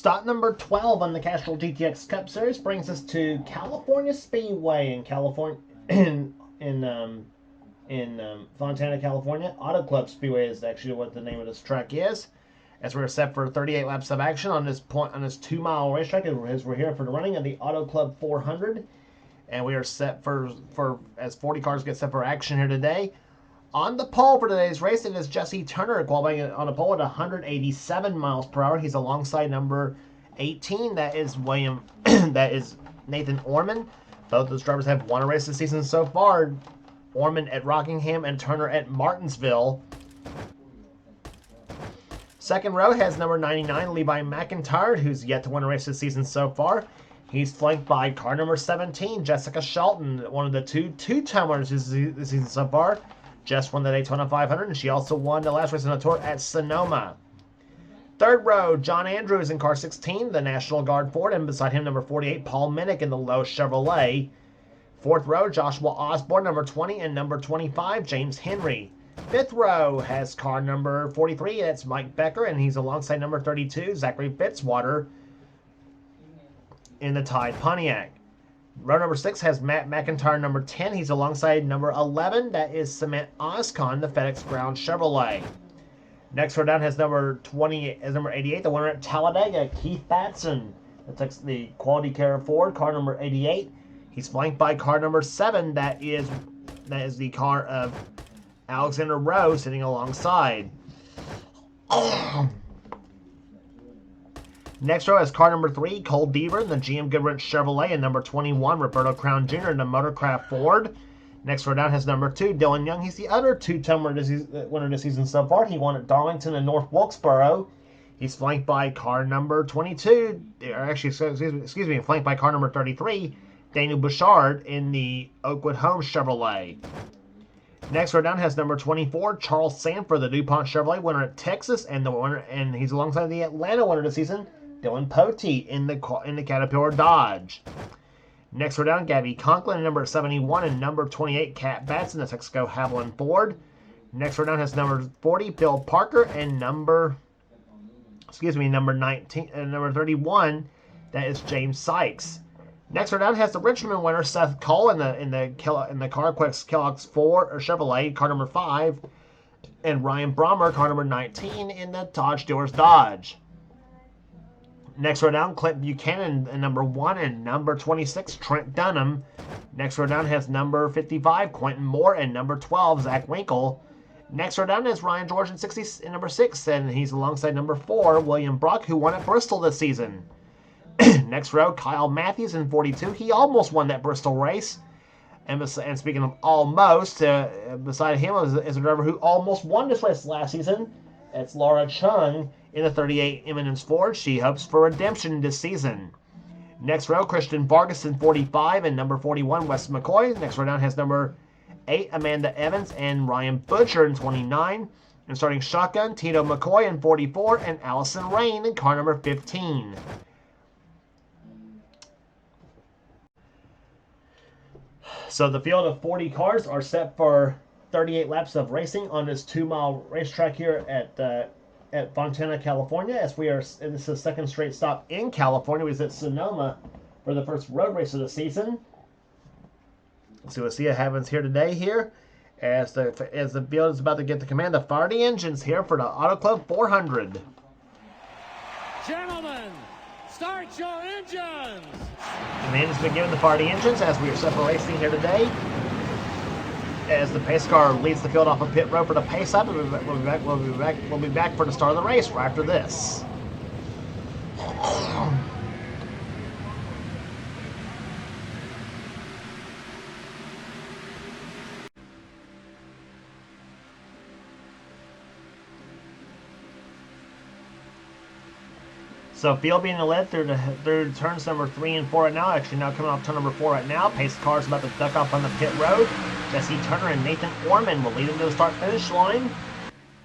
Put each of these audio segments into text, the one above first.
Stop number 12 on the Castrol GTX Cup Series brings us to California Speedway in California, in Fontana, California. Auto Club Speedway is actually what the name of this track is. As we're set for 38 laps of action on this 2-mile racetrack, as we're here for the running of the Auto Club 400, and we are set for as 40 cars get set for action here today. On the pole for today's race, it is Jesse Turner qualifying on the pole at 187 miles per hour. He's alongside number 18. That is that is Nathan Orman. Both those drivers have won a race this season so far. Orman at Rockingham and Turner at Martinsville. Second row has number 99, Levi Mcintyre, who's yet to win a race this season so far. He's flanked by car number 17, Jessica Shelton, one of the two-time winners this season so far. Just won the Daytona 500, and she also won the last race on the tour at Sonoma. Third row, John Andrews in car 16, the National Guard Ford, and beside him, number 48, Paul Minnick in the Lowe Chevrolet. Fourth row, Joshua Osborne, number 20, and number 25, James Henry. Fifth row has car number 43, that's Mike Becker, and he's alongside number 32, Zachary Fitzwater in the Tide Pontiac. Row number 6 has Matt McIntyre, number 10. He's alongside number 11. That is Cement Oscon, the FedEx Ground Chevrolet. Next row down has number 88, the winner at Talladega, Keith Batson. That's the Quality Care Ford, car number 88. He's flanked by car number 7. That is the car of Alexander Rowe sitting alongside. Next row is car number 3, Cole Deaver in the GM Goodwrench Chevrolet, and number 21, Roberto Crown Jr. in the Motorcraft Ford. Next row down has number 2, Dylan Young. He's the other two-time winner this season so far. He won at Darlington and North Wilkesboro. He's flanked by car number 22, or actually, excuse me, flanked by car number 33, Daniel Bouchard in the Oakwood Homes Chevrolet. Next row down has number 24, Charles Sanford, the DuPont Chevrolet winner at Texas, and he's alongside the Atlanta winner this season, Dylan Pote in the Caterpillar Dodge. Next row down, Gabby Conklin, number 71, and number 28, Kat Batson, the Texaco Haviland Ford. Next row down has number 40, Bill Parker, and number 19, and number 31, that is James Sykes. Next row down has the Richmond winner, Seth Cole, in the CarQuest Kellogg's Ford or Chevrolet, car number 5, and Ryan Brommer, car number 19, in the Dodge Dealers Dodge. Next row down, Clint Buchanan in number 1 and number 26, Trent Dunham. Next row down has number 55, Quentin Moore, and number 12, Zach Winkle. Next row down is Ryan George in number 6, and he's alongside number 4, William Brock, who won at Bristol this season. Next row, Kyle Matthews in 42. He almost won that Bristol race. And speaking of almost, beside him is a driver who almost won this race last season. It's Laura Chung in the 38 Eminence Ford. She hopes for redemption this season. Next row, Christian Vargas in 45 and number 41, Wes McCoy. Next row down has number 8, Amanda Evans and Ryan Butcher in 29. And starting shotgun, Tito McCoy in 44 and Allison Rain in car number 15. So the field of 40 cars are set for 38 laps of racing on this 2-mile racetrack here at Fontana, California. As this is the second straight stop in California. We visit Sonoma for the first road race of the season. So we'll see what happens here today as the field is about to get to command. The fire the engines here for the Auto Club 400. Gentlemen, start your engines! Command has been given the fire the engines as we are set for racing here today. As the pace car leads the field off of pit road for the pace up, we'll be back for the start of the race right after this. So field being led through turns number 3 and 4 right now. Actually now coming off turn number 4 right now. Pace car is about to duck off on the pit road. Jesse Turner and Nathan Orman will lead into the start-finish line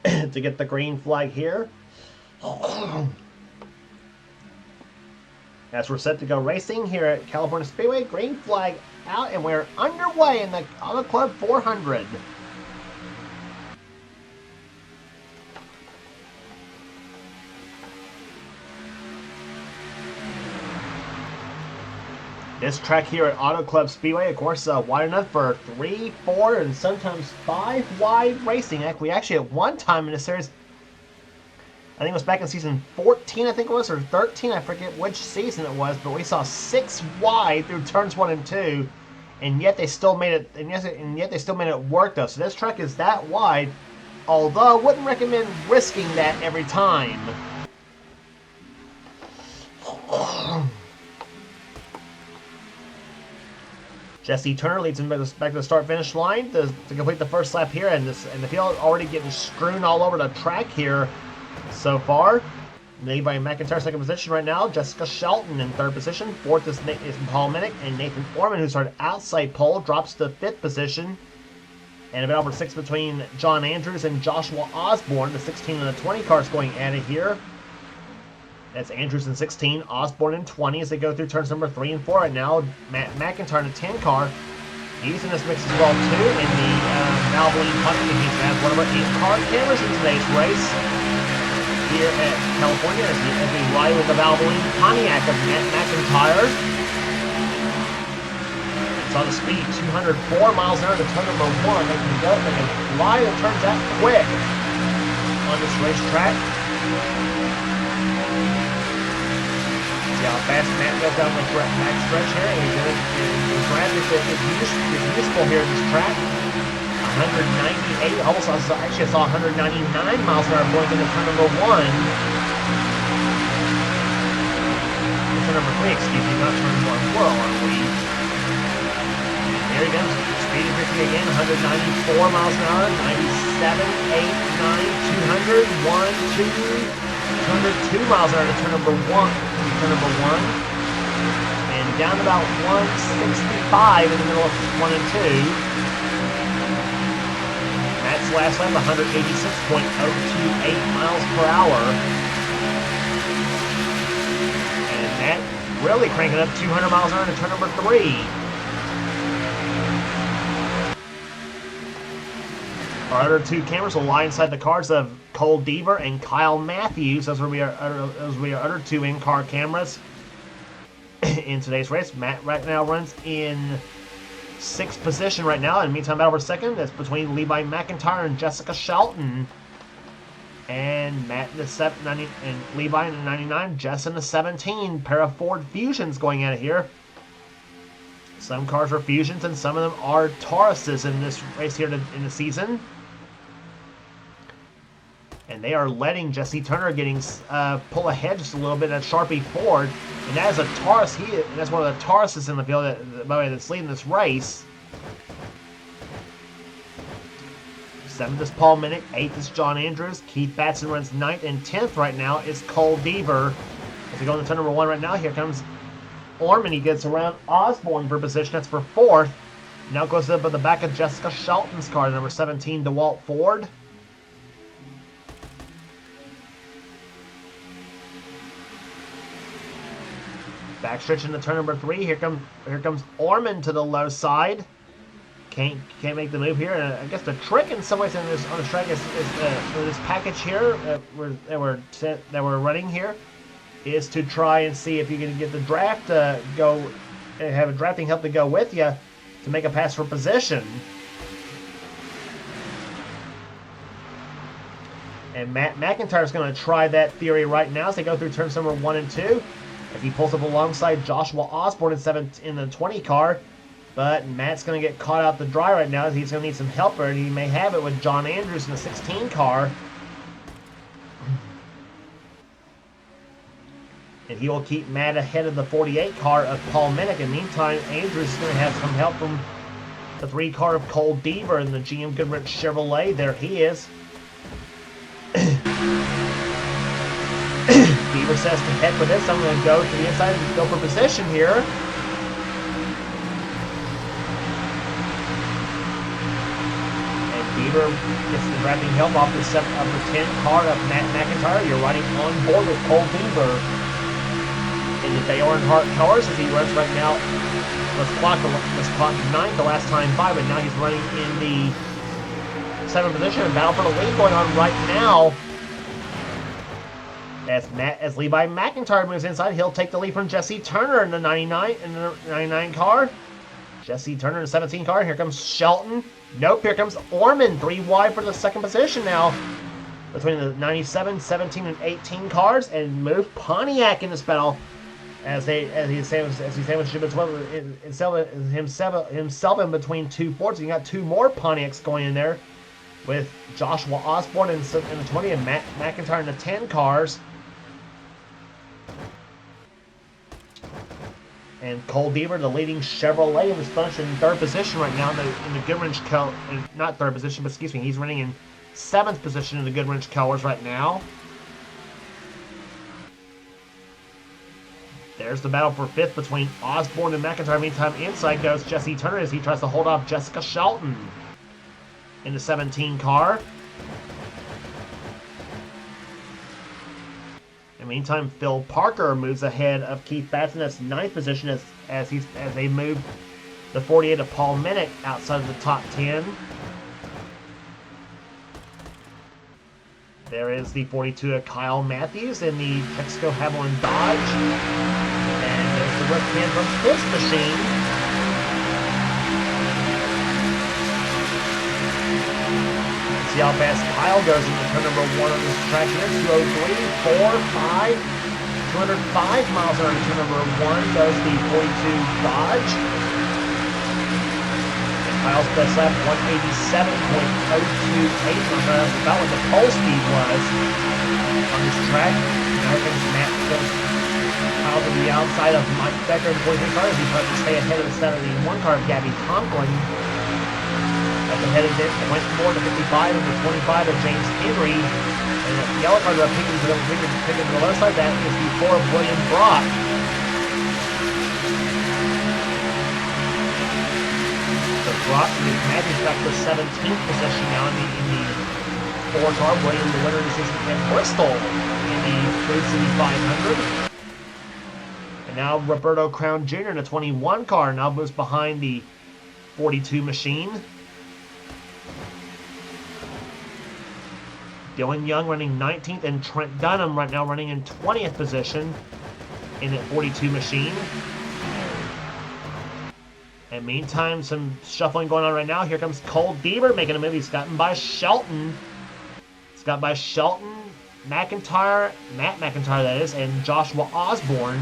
to get the green flag here. As we're set to go racing here at California Speedway, green flag out, and we're underway in the Auto Club 400. This track here at Auto Club Speedway, of course, wide enough for 3, 4, and sometimes 5 wide racing. We actually at one time in the series, I think it was back in season 14, I think it was, or 13, I forget which season it was, but we saw 6 wide through turns 1 and 2, and yet they still made it. And yet they still made it work though. So this track is that wide, although I wouldn't recommend risking that every time. Jesse Turner leads him back to the start-finish line to complete the first lap here, and the field already getting strewn all over the track here so far. Levi Mcintyre second position right now. Jessica Shelton in third position. Fourth is Paul Minnick, and Nathan Orman, who started outside pole, drops to fifth position. And a bit over 6 between John Andrews and Joshua Osborne. The 16 and the 20 cars going at it here. That's Andrews in 16, Osborne in 20 as they go through turns number 3 and 4 right now. Mcintyre in a 10 car. He's in this mix as well too in the Valvoline Pontiac. He's has one of our 8-car cameras in today's race here at California as we ride with the Valvoline Pontiac of Mcintyre. It's on the speed 204 miles an hour to turn number 1. They can fly the turns that quick on this racetrack. See how fast Matt goes down the back stretch here. His grab is useful here in this track. 198, almost actually I saw 199 miles an hour going into turn number 1. Turn number 3, excuse me, not turn 1. Where are we? Here he goes, speeding quickly again, 194 miles an hour, 97, 8, 9, 200, 1, 2. 202 miles an hour to turn number 1, and down about 165 in the middle of 1 and 2. Matt's last lap, 186.028 miles per hour, and Matt really cranking up 200 miles an hour to turn number 3. Our other 2 cameras will lie inside the cars of Cole Deaver and Kyle Matthews. Those will be our other 2 in-car cameras in today's race. Matt right now runs in 6th position right now. In the meantime, over 2nd. That's between Levi Mcintyre and Jessica Shelton. And Matt in the 90 and Levi in the 99. Jess in the 17. Pair of Ford Fusions going at it here. Some cars are Fusions and some of them are Tauruses in this race here in the season. And they are letting Jesse Turner pull ahead just a little bit at Sharpie Ford. And that is a Taurus. And that's one of the Tauruses in the field by the way, that's leading this race. 7th is Paul Minnick. 8th is John Andrews. Keith Batson runs 9th, and 10th right now is Cole Deaver. As we go into turn number 1 right now, here comes Orman. He gets around Osborne for position. That's for 4th. Now goes up at the back of Jessica Shelton's car, number 17, DeWalt Ford. Backstretch into turn number 3. Here comes Orman to the low side. Can't make the move here. And I guess the trick in some ways on this track is for this package here that we're running here is to try and see if you can get the draft to go, have a drafting help to go with you to make a pass for position. And Matt McIntyre is going to try that theory right now as they go through turns number 1 and 2. If he pulls up alongside Joshua Osborne in the 20 car, but Matt's going to get caught out the dry right now. He's going to need some help, and he may have it with John Andrews in the 16 car. And he will keep Matt ahead of the 48 car of Paul Minnick. In the meantime, Andrews is going to have some help from the 3 car of Cole Deaver in the GM Goodrich Chevrolet. There he is. Deaver says to heck with this. I'm going to go to the inside and go for position here. And Deaver gets the driving help off the 10 car of Matt McIntyre. You're riding on board with Cole Deaver in the Dale Earnhardt cars as he runs right now. Was clocked 9th the last time by, but now he's running in the 7th position. And battle for the lead going on right now. As Levi McIntyre moves inside, he'll take the lead from Jesse Turner in the 99 car. Jesse Turner in the 17 car. Here comes Shelton. Nope, here comes Orman. 3 wide for the second position now. Between the 97, 17, and 18 cars, and move Pontiac in this battle as he sandwiches himself in between 2 Fords. You got 2 more Pontiacs going in there with Joshua Osborne in the 20 and Matt McIntyre in the 10 cars. And Cole Deaver, the leading Chevrolet, is finished in 3rd position right now in the Goodwrench not 3rd position, but excuse me, he's running in 7th position in the Goodwrench colors right now. There's the battle for 5th between Osborne and McIntyre. Meantime, inside goes Jesse Turner as he tries to hold off Jessica Shelton in the 17 car. In the meantime, Phil Parker moves ahead of Keith Batson. That's 9th position as they move the 48 of Paul Minnick outside of the top 10. There is the 42 of Kyle Matthews in the Texaco Haviland Dodge. And there's the whip can from his machine. Let's see how fast Kyle goes into turn number 1 on this track here. 203, 4, 5, 205 miles an hour into turn number 1 goes the 42 Dodge. Kyle's best lap, 187.028. About what the pole speed was on this track. Now here comes Matt goes Kyle to the outside of Mike Becker in the 43 car as he tries to stay ahead of the 71 car of Gabby Conklin. At the head of it, went more to 55 and the 25 of James Henry. And the yellow car picking to the left side, that is the 4 of William Brock. Brock Matthews back to 17th position now in the 4 car. William, the winner of the season, and Bristol in the Food City 500. And now Roberto Crown Jr. in a 21 car now moves behind the 42 machine. Dylan Young running 19th, and Trent Dunham right now running in 20th position in the 42 machine. And meantime, some shuffling going on right now. Here comes Cole Deaver making a move. He's gotten by Shelton. He's got by Shelton, McIntyre, Matt McIntyre that is, and Joshua Osborne.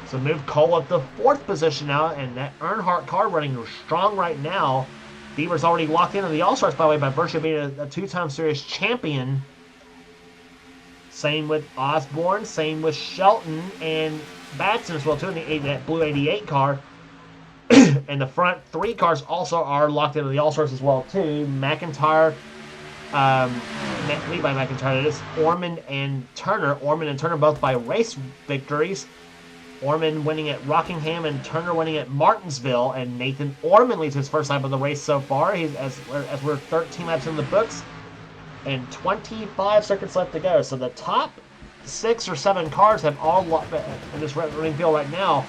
So move Cole up to 4th position now, and that Earnhardt car running strong right now. Deaver's already locked into the All-Stars, by the way, by virtue of being a 2-time series champion. Same with Osborne, same with Shelton and Batson as well, too, in that blue 88 car. And the front 3 cars also are locked into the All-Stars as well, too. McIntyre, Levi McIntyre, that is, Orman and Turner. Orman and Turner both by race victories. Orman winning at Rockingham and Turner winning at Martinsville. And Nathan Orman leads his first lap of the race so far. As we're 13 laps in the books and 25 circuits left to go. So the top 6 or 7 cars have all locked in this running field right now.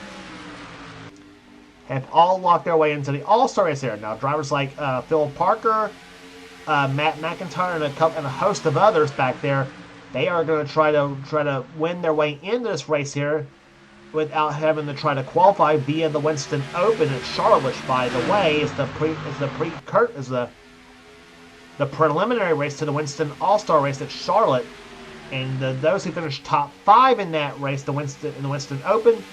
Have all locked their way into the All-Star race here. Now, drivers like Phil Parker, Matt McIntyre, and a host of others back there, they are going to try to win their way into this race here without having to try to qualify via the Winston Open at Charlotte, which, by the way, is the preliminary race to the Winston All-Star race at Charlotte. And those who finish top 5 in that race, in the Winston Open,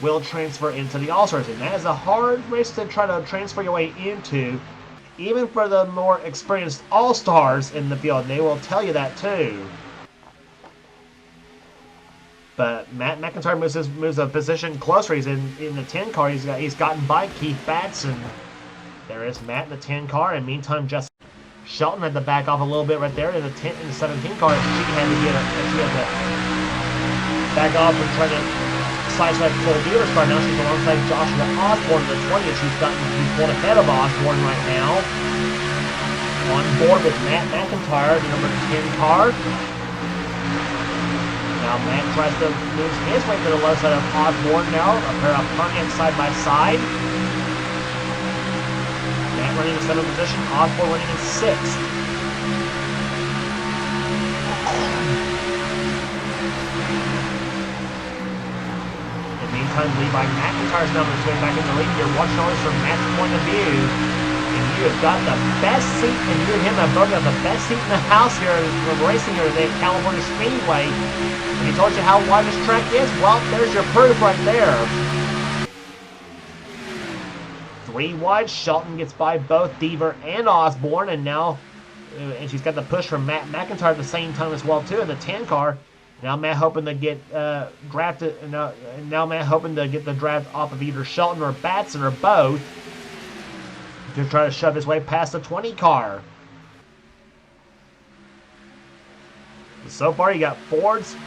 will transfer into the All-Stars. And that is a hard race to try to transfer your way into, even for the more experienced All-Stars in the field. And they will tell you that too. But Matt McIntyre moves a position closer. He's in the 10 car. He's gotten by Keith Batson. There is Matt in the 10 car. And meantime, Jessica Shelton had to back off a little bit right there in the 17 car. She had to back off and try to sideswipe Cole Deaver's car. Now she's alongside Joshua Osborne in the 20, and she's pulled ahead of Osborne right now. On board with Matt McIntyre, the number 10 car. Now Matt tries to move his way to the left side of Osborne now. A pair of Pontiacs side by side. Matt running in 7th position, Osborne running in 6th. time. Levi McIntyre's numbers going back in the lead. You're watching always from Matt's point of view. And you have got the best seat, and you and him have both got the best seat in the house here from racing here at California Speedway. And he told you how wide this track is. Well, there's your proof right there. 3 wide. Shelton gets by both Deaver and Osborne, and now, and she's got the push from Matt McIntyre at the same time as well too in the 10 car. Now Matt hoping to get drafted. Now Matt hoping to get the draft off of either Shelton or Batson or both to try to shove his way past the 20 car. So far you got Fords.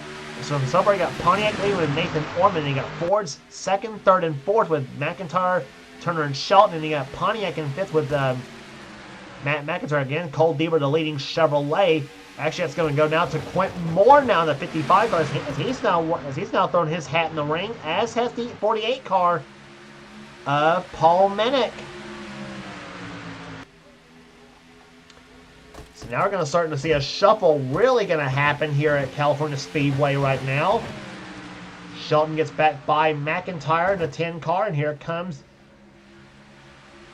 So far you got Pontiac leading with Nathan Orman. And you got Fords second, third, and fourth with McIntyre, Turner, and Shelton. And you got Pontiac in fifth with Matt McIntyre again. Cole Deaver, the leading Chevrolet. Actually, that's going to go now to Quentin Moore now in the 55 car as he's now thrown his hat in the ring, as has the 48 car of Paul Mennick. So now we're going to start to see a shuffle really going to happen here at California Speedway right now. Shelton gets back by McIntyre in the 10 car, and here it comes.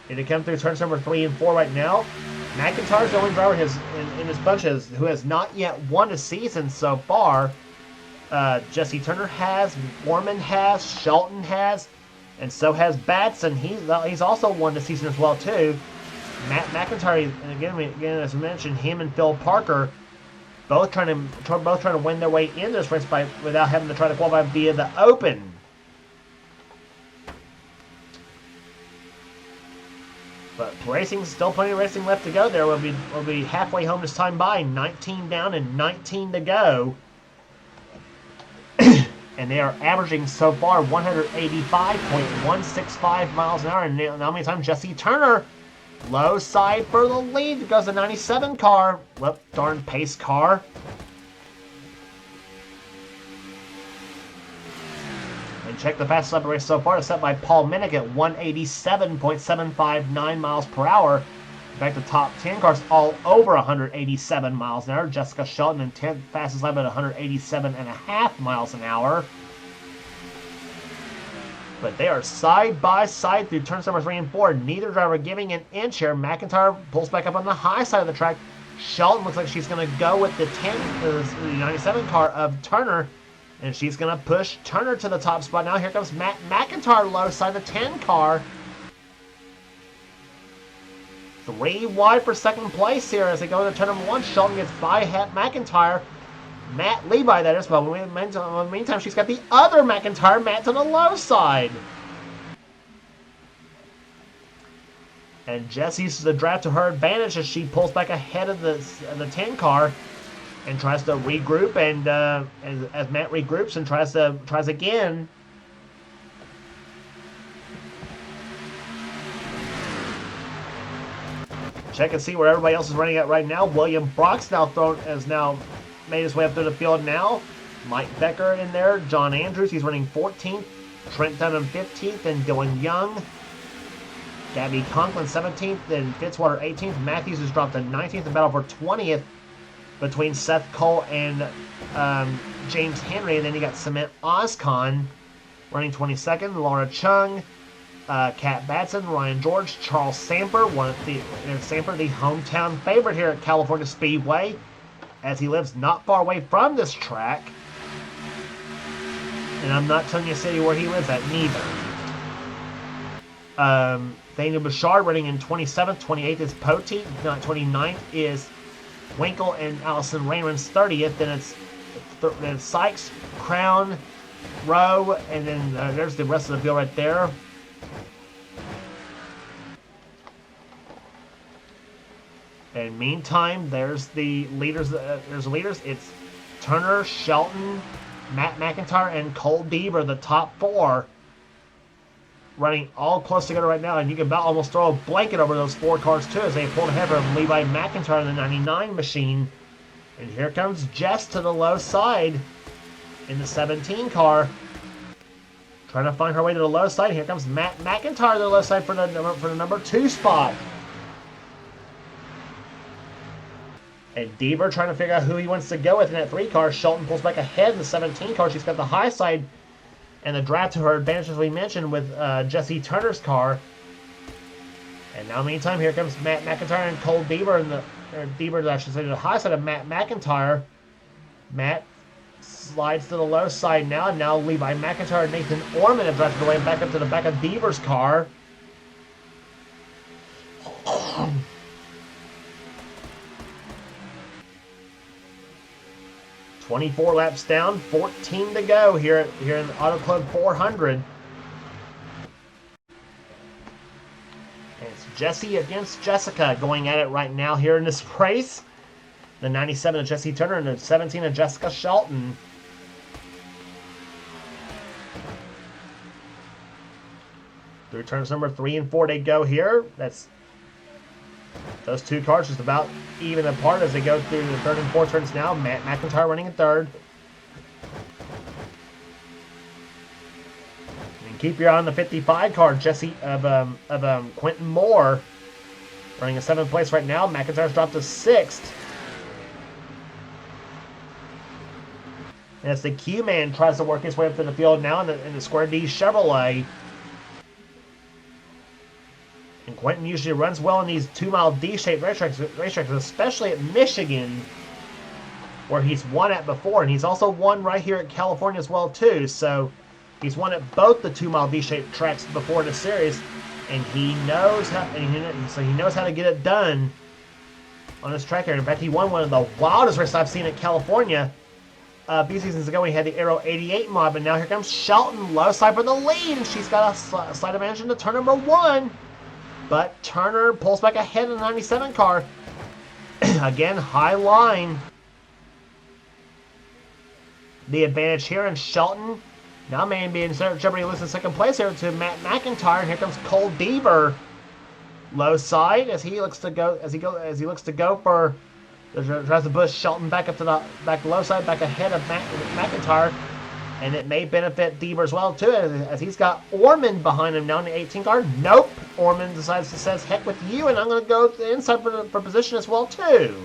Here they come through turns number 3 and 4 right now. McIntyre's the only driver in this bunch who has not yet won a season so far. Jesse Turner has, Orman has, Shelton has, and so has Batson. He's also won the season as well too. Matt McIntyre, and again as I mentioned, him and Phil Parker both trying to win their way into this race without having to try to qualify via the Open. But still plenty of racing left to go there. We'll be halfway home this time by. 19 down and 19 to go. And they are averaging so far 185.165 miles an hour. And now meantime, Jesse Turner, low side for the lead. Goes the 97 car. Whoop, darn pace car. And check the fastest lap of the race so far. It's set by Paul Mennick at 187.759 miles per hour. In fact, the top 10 cars all over 187 miles an hour. Jessica Shelton in 10th, fastest lap at 187.5 miles an hour. But they are side by side through turns number 3 and 4. Neither driver giving an inch here. McIntyre pulls back up on the high side of the track. Shelton looks like she's going to go with the 97 car of Turner. And she's going to push Turner to the top spot. Now here comes Matt McIntyre low side, the 10 car. 3 wide for second place here as they go into turn number 1. Shelton gets by McIntyre. Matt Levi, that is. But in the meantime, she's got the other McIntyre, Matt, to the low side. And Jess uses the draft to her advantage as she pulls back ahead of the 10 car. And tries to regroup, and as Matt regroups and tries again. Check and see where everybody else is running at right now. William Brock's has now made his way up through the field now. Mike Becker in there. John Andrews, he's running 14th. Trent Dunham 15th, and Dylan Young. Gabby Conklin 17th, and Fitzwater 18th. Matthews has dropped to 19th and battle for 20th. Between Seth Cole and James Henry. And then you got Cement Oscon running 22nd. Laura Chung, Kat Batson, Ryan George, Charles Samper, the hometown favorite here at California Speedway, as he lives not far away from this track. And I'm not telling you a city where he lives at neither. Daniel Bouchard running in 27th. 28th is Poteet. 29th is Winkle, and Allison Raymond's 30th. Then it's Sykes, Crown, Rowe, and then there's the rest of the field right there. And meantime, there's the leaders. It's Turner, Shelton, Matt McIntyre, and Cole Deaver, the top 4, running all close together right now. And you can about almost throw a blanket over those 4 cars too, as they pulled ahead from Levi McIntyre in the 99 machine. And here comes Jess to the low side in the 17 car, trying to find her way to the low side. Here comes Matt McIntyre to the low side for the number 2 spot. And Deaver trying to figure out who he wants to go with in that 3 car. Shelton pulls back ahead in the 17 car. She's got the high side And the draft to her advantage, as we mentioned, with Jesse Turner's car. And now, meantime, here comes Matt McIntyre and Cole Bieber, Bieber, I should say, to the high side of Matt McIntyre. Matt slides to the low side now, and now Levi McIntyre and Nathan Orman have drafted away back up to the back of Bieber's car. 24 laps down, 14 to go here in the Auto Club 400. And it's Jesse against Jessica going at it right now here in this race. The 97 of Jesse Turner and the 17 of Jessica Shelton. Through turns number 3 and 4 they go here. Those two cars just about even apart as they go through the third and fourth turns now. Matt McIntyre running in third. And keep your eye on the 55 car, Jesse of Quentin Moore, running in 7th place right now. McIntyre's dropped to 6th. And as the Q-Man tries to work his way up to the field now in the Square D Chevrolet. And Quentin usually runs well in these 2-mile D-shaped racetracks, especially at Michigan, where he's won at before. And he's also won right here at California as well, too. So he's won at both the 2-mile D-shaped tracks before the series. And he knows how to get it done on this track here. In fact, he won one of the wildest races I've seen at California. A few seasons ago, he had the Aero 88 mod, but now here comes Shelton, low side for the lead. And she's got a slight advantage into turn number 1. But Turner pulls back ahead of the 97 car. Again, high line. The advantage here in Shelton. Now may be in jeopardy losing second place here to Matt McIntyre. And here comes Cole Bieber. Low side as he looks to go for tries to push Shelton back up to the low side, back ahead of McIntyre. And it may benefit Bieber as well, too, as he's got Orman behind him now in the 18 car. Nope. Orman decides to say, heck with you, and I'm going to go to the inside for position as well, too.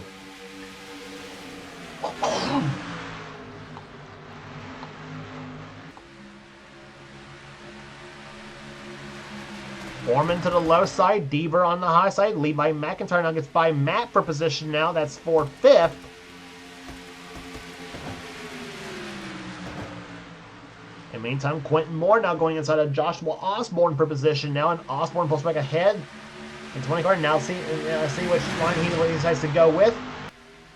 Orman to the low side, Bieber on the high side. Levi McIntyre now gets by Matt for position now. That's for 5th. In the meantime, Quentin Moore now going inside of Joshua Osborne for position now, and Osborne pulls back ahead in 20 car. Now see which line he decides to go with.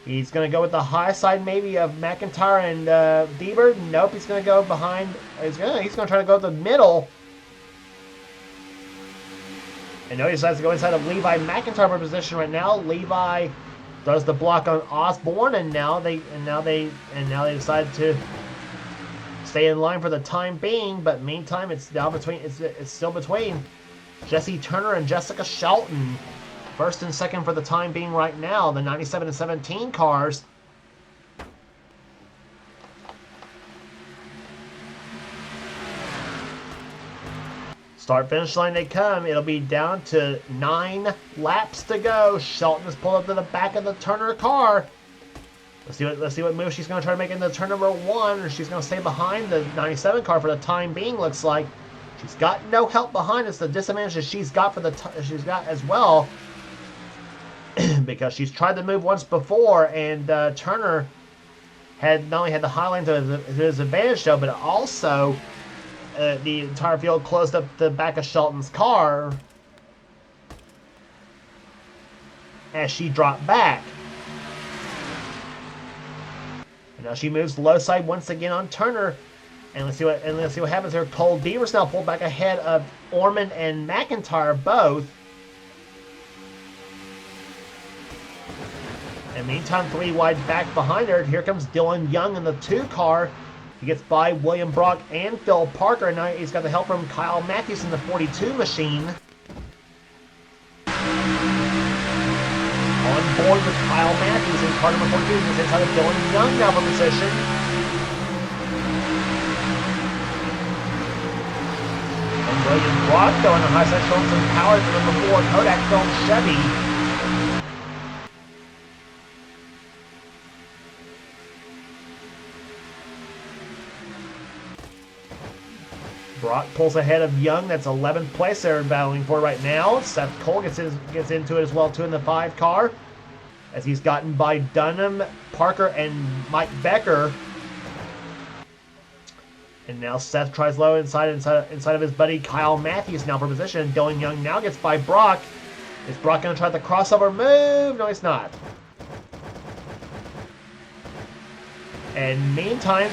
He's going to go with the high side maybe of McIntyre and Bieber. Nope, he's going to go behind. He's going to try to go to the middle. And now he decides to go inside of Levi McIntyre for position right now. Levi does the block on Osborne, and now they decide to stay in line for the time being, but meantime it's still between Jesse Turner and Jessica Shelton. First and second for the time being right now, the 97 and 17 cars. Start finish line they come. It'll be down to 9 laps to go. Shelton is pulled up to the back of the Turner car. Let's see what move she's going to try to make into turn number 1, or she's going to stay behind the 97 car for the time being. Looks like she's got no help behind. It's the disadvantage that she's got as well, because she's tried to move once before, and Turner had not only had the high line to his advantage though, but also the entire field closed up the back of Shelton's car as she dropped back. Now she moves low side once again on Turner, and let's see what happens here. Cole Bieber's now pulled back ahead of Orman and McIntyre both. And meantime, 3 wide back behind her. Here comes Dylan Young in the 2 car. He gets by William Brock and Phil Parker, and now he's got the help from Kyle Matthews in the 42 machine. On board with Kyle Matthews in car number 42. He's inside of Dylan Young now for position. And William Brock going to high side, showing some power to number 4 Kodak Film Chevy. Brock pulls ahead of Young. That's 11th place they're battling for right now. Seth Cole gets into it as well, too, in the 5 car. As he's gotten by Dunham, Parker, and Mike Becker. And now Seth tries low inside of his buddy Kyle Matthews now for position. Dylan Young now gets by Brock. Is Brock going to try the crossover move? No, he's not. And meantime,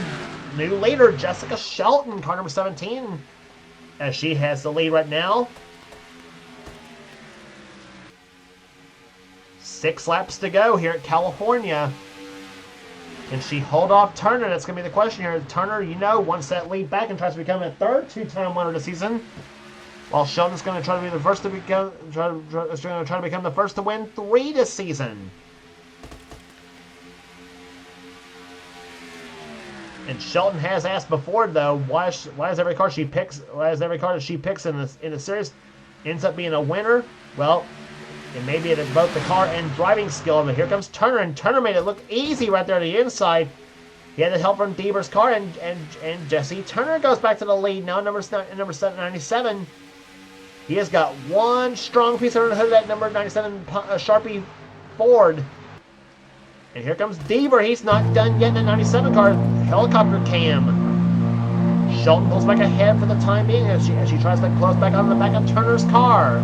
new leader, Jessica Shelton, car number 17, as she has the lead right now. 6 laps to go here at California. Can she hold off Turner? That's going to be the question here. Turner, wants that lead back and tries to become a third 2-time winner this season. While Shelton's going to try to be the first to become, try to become the first to win 3 this season. And Shelton has asked before, though, why is every car that she picks in the series ends up being a winner? Well, it may be both the car and driving skill, but here comes Turner, and Turner made it look easy right there on the inside. He had the help from Deaver's car, and Jesse Turner goes back to the lead now, number 97. He has got one strong piece under the hood of that number 97 Sharpie Ford. And here comes Deaver. He's not done yet in the 97 car. Helicopter cam. Shelton pulls back ahead for the time being as she tries to close back on the back of Turner's car.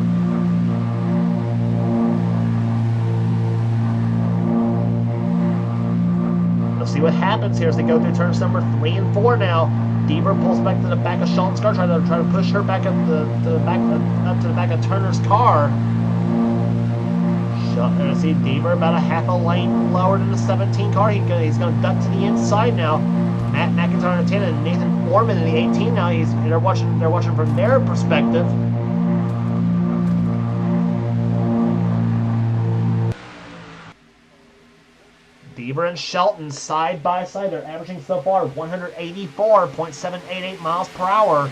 We'll see what happens here as they go through turns number 3 and 4 now. Deaver pulls back to the back of Shelton's car, trying to push her back up to the back of Turner's car. Let's see Deaver about a half a lane lower than the 17 car. He's going to duck to the inside now. Matt McIntyre in the 10 and Nathan Foreman in the 18 now. They're watching from their perspective. Deaver and Shelton side by side. They're averaging so far 184.788 miles per hour.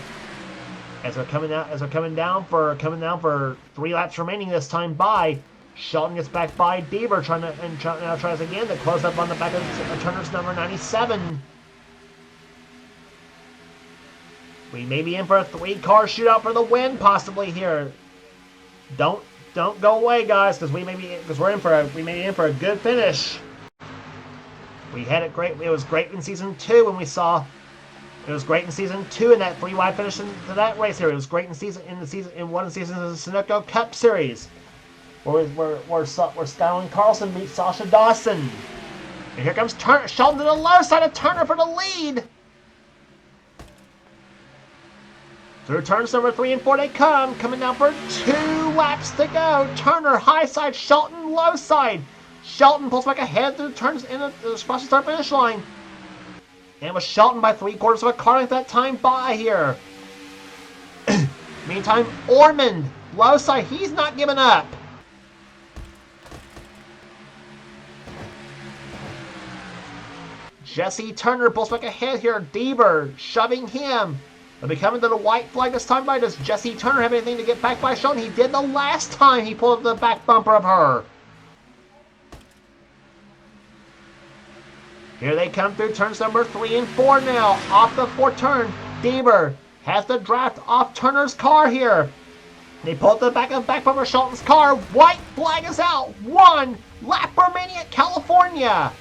As they're coming down for 3 laps remaining this time by. Shelton gets back by Deaver, now tries again to close up on the back of Turner's number 97. We may be in for a 3-car shootout for the win, possibly here. Don't go away, guys, because we may be in for a good finish. We had it great. It was great in season 2 when we saw. It was great in season 2 in that 3-wide finish into that race here. It was great in one of the seasons of the Sunoco Cup Series. Where Skylin Carlson meets Sasha Dawson. And here comes Shelton to the low side of Turner for the lead. Through turns number 3 and 4 they come. Coming down for 2 laps to go. Turner high side, Shelton low side. Shelton pulls back ahead through turns in the start finish line. And with Shelton by 3/4 of a car length that time by here. Meantime, Ormond low side, he's not giving up. Jesse Turner pulls back ahead here. Deaver shoving him. They'll be coming to the white flag this time by. Does Jesse Turner have anything to get back by Shelton? He did the last time he pulled up the back bumper of her. Here they come through turns number 3 and 4 now. Off the 4th turn, Deaver has the draft off Turner's car here. They pull up the back bumper of Shelton's car. White flag is out. 1 lap remaining at California.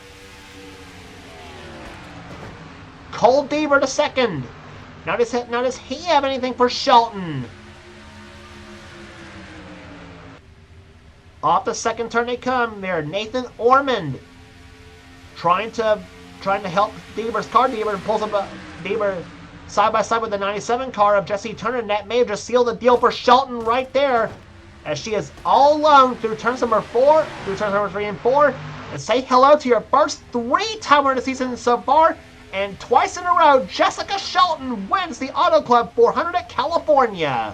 Cole Deaver to second. Now does he have anything for Shelton? Off the 2nd turn they come there. Nathan Ormond trying to help Deaver's car. Deaver pulls up Deaver side by side with the 97 car of Jesse Turner, and that may have just sealed the deal for Shelton right there, as she is all alone through turns number 4, through turns number 3 and 4, and say hello to your first 3-timer of the season so far. And twice in a row, Jessica Shelton wins the Auto Club 400 at California.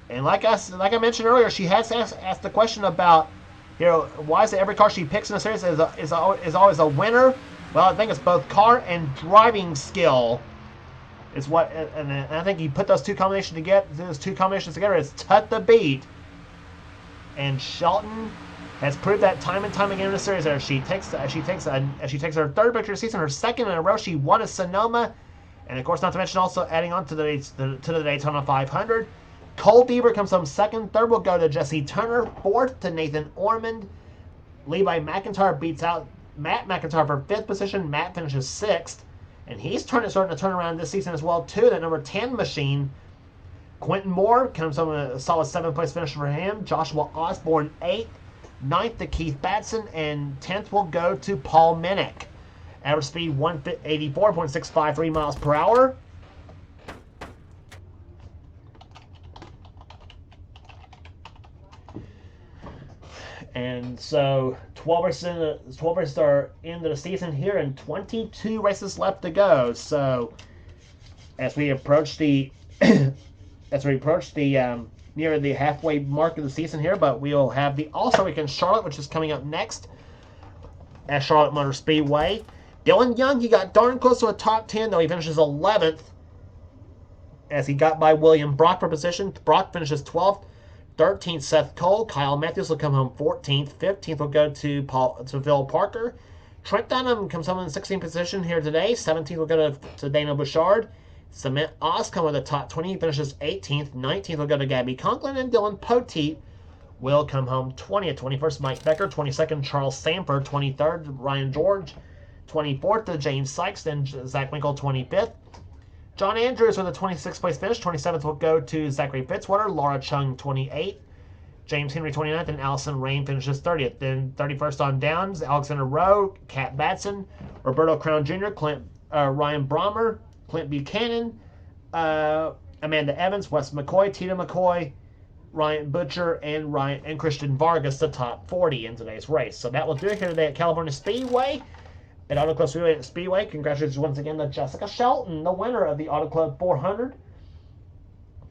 And like I mentioned earlier, she has asked the question about, why is it every car she picks in the series is always a winner? Well, I think it's both car and driving skill. is what, and I think you put those two combinations together, it's Tut the Beat. And Shelton has proved that time and time again in the series. She takes her third victory of the season, her second in a row. She won at Sonoma, and of course, not to mention also adding on to the Daytona 500. Cole Deaver comes home second. Third will go to Jesse Turner. Fourth to Nathan Ormond. Levi McIntyre beats out Matt McIntyre for fifth position. Matt finishes sixth, and he's starting to turn around this season as well too. That number 10 machine. Quentin Moore comes home with a solid 7th place finish for him. Joshua Osborne 8th. 9th to Keith Batson, and 10th will go to Paul Minnick. Average speed 184.653 miles per hour. And so 12 races are into the season here, and 22 races left to go. So as we approach the near the halfway mark of the season here, but we'll have the All-Star Weekend Charlotte, which is coming up next at Charlotte Motor Speedway. Dylan Young, he got darn close to a top 10, though he finishes 11th as he got by William Brock for position. Brock finishes 12th. 13th, Seth Cole. Kyle Matthews will come home 14th. 15th will go to Phil Parker. Trent Dunham comes home in the 16th position here today. 17th will go to Dana Bouchard. Cement Oscom with the top 20. He finishes 18th. 19th will go to Gabby Conklin. And Dylan Poteet will come home 20th. 21st, Mike Becker. 22nd, Charles Sanford. 23rd, Ryan George. 24th to James Sykes. Then Zach Winkle, 25th. John Andrews with a 26th place finish. 27th will go to Zachary Fitzwater. Laura Chung, 28th. James Henry, 29th. And Allison Rain finishes 30th. Then 31st on downs, Alexander Rowe, Kat Batson, Roberto Crown Jr., Ryan Brommer, Clint Buchanan, Amanda Evans, Wes McCoy, Tita McCoy, Ryan Butcher, and Christian Vargas, the top 40 in today's race. So that will do it here today at California Speedway. At Auto Club Speedway, congratulations once again to Jessica Shelton, the winner of the Auto Club 400.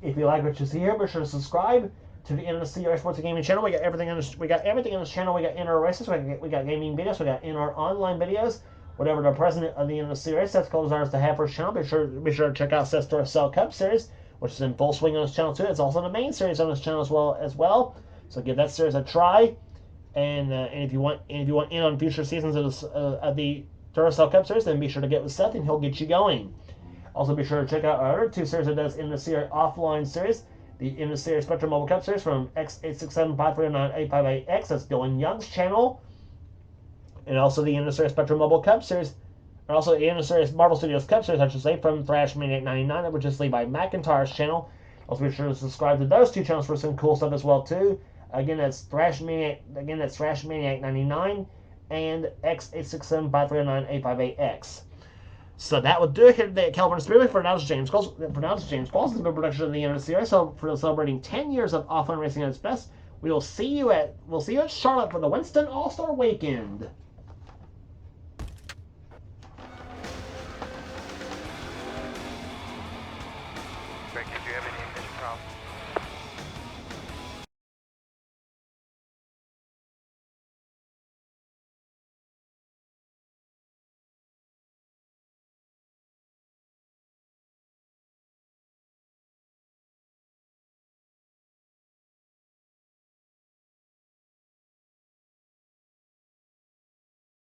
If you like what you see here, be sure to subscribe to the NNSCRA Sports and Gaming channel. We got everything on this channel. We got in our races. We got gaming videos. We got in our online videos. Whatever the president of the NNSCRA, Seth Cole, desires to have for his channel, be sure to check out Seth's Duracell Cup series, which is in full swing on his channel too. It's also the main series on his channel as well. So give that series a try. And if you want in on future seasons of the Duracell Cup series, then be sure to get with Seth, and he'll get you going. Also, be sure to check out our other two series that does in the series offline series, the in the series Spectrum Mobile Cup series from X8675398588X. That's Dylan Young's channel. And also the NNSCRA Spectrum Mobile Cup Series, and also the NNSCRA Marvel Studios Cup Series, I should say, from Thrash Maniac 99, which is Levi McIntyre's channel. Also be sure to subscribe to those two channels for some cool stuff as well too. Again, that's Thrash Maniac 99 and X8675398588X. So that will do it here today at California Speedway. For now, it's James Pauls. This is a production of the NNSCRA. So for celebrating 10 years of offline racing at its best, we'll see you at Charlotte for the Winston All-Star Weekend.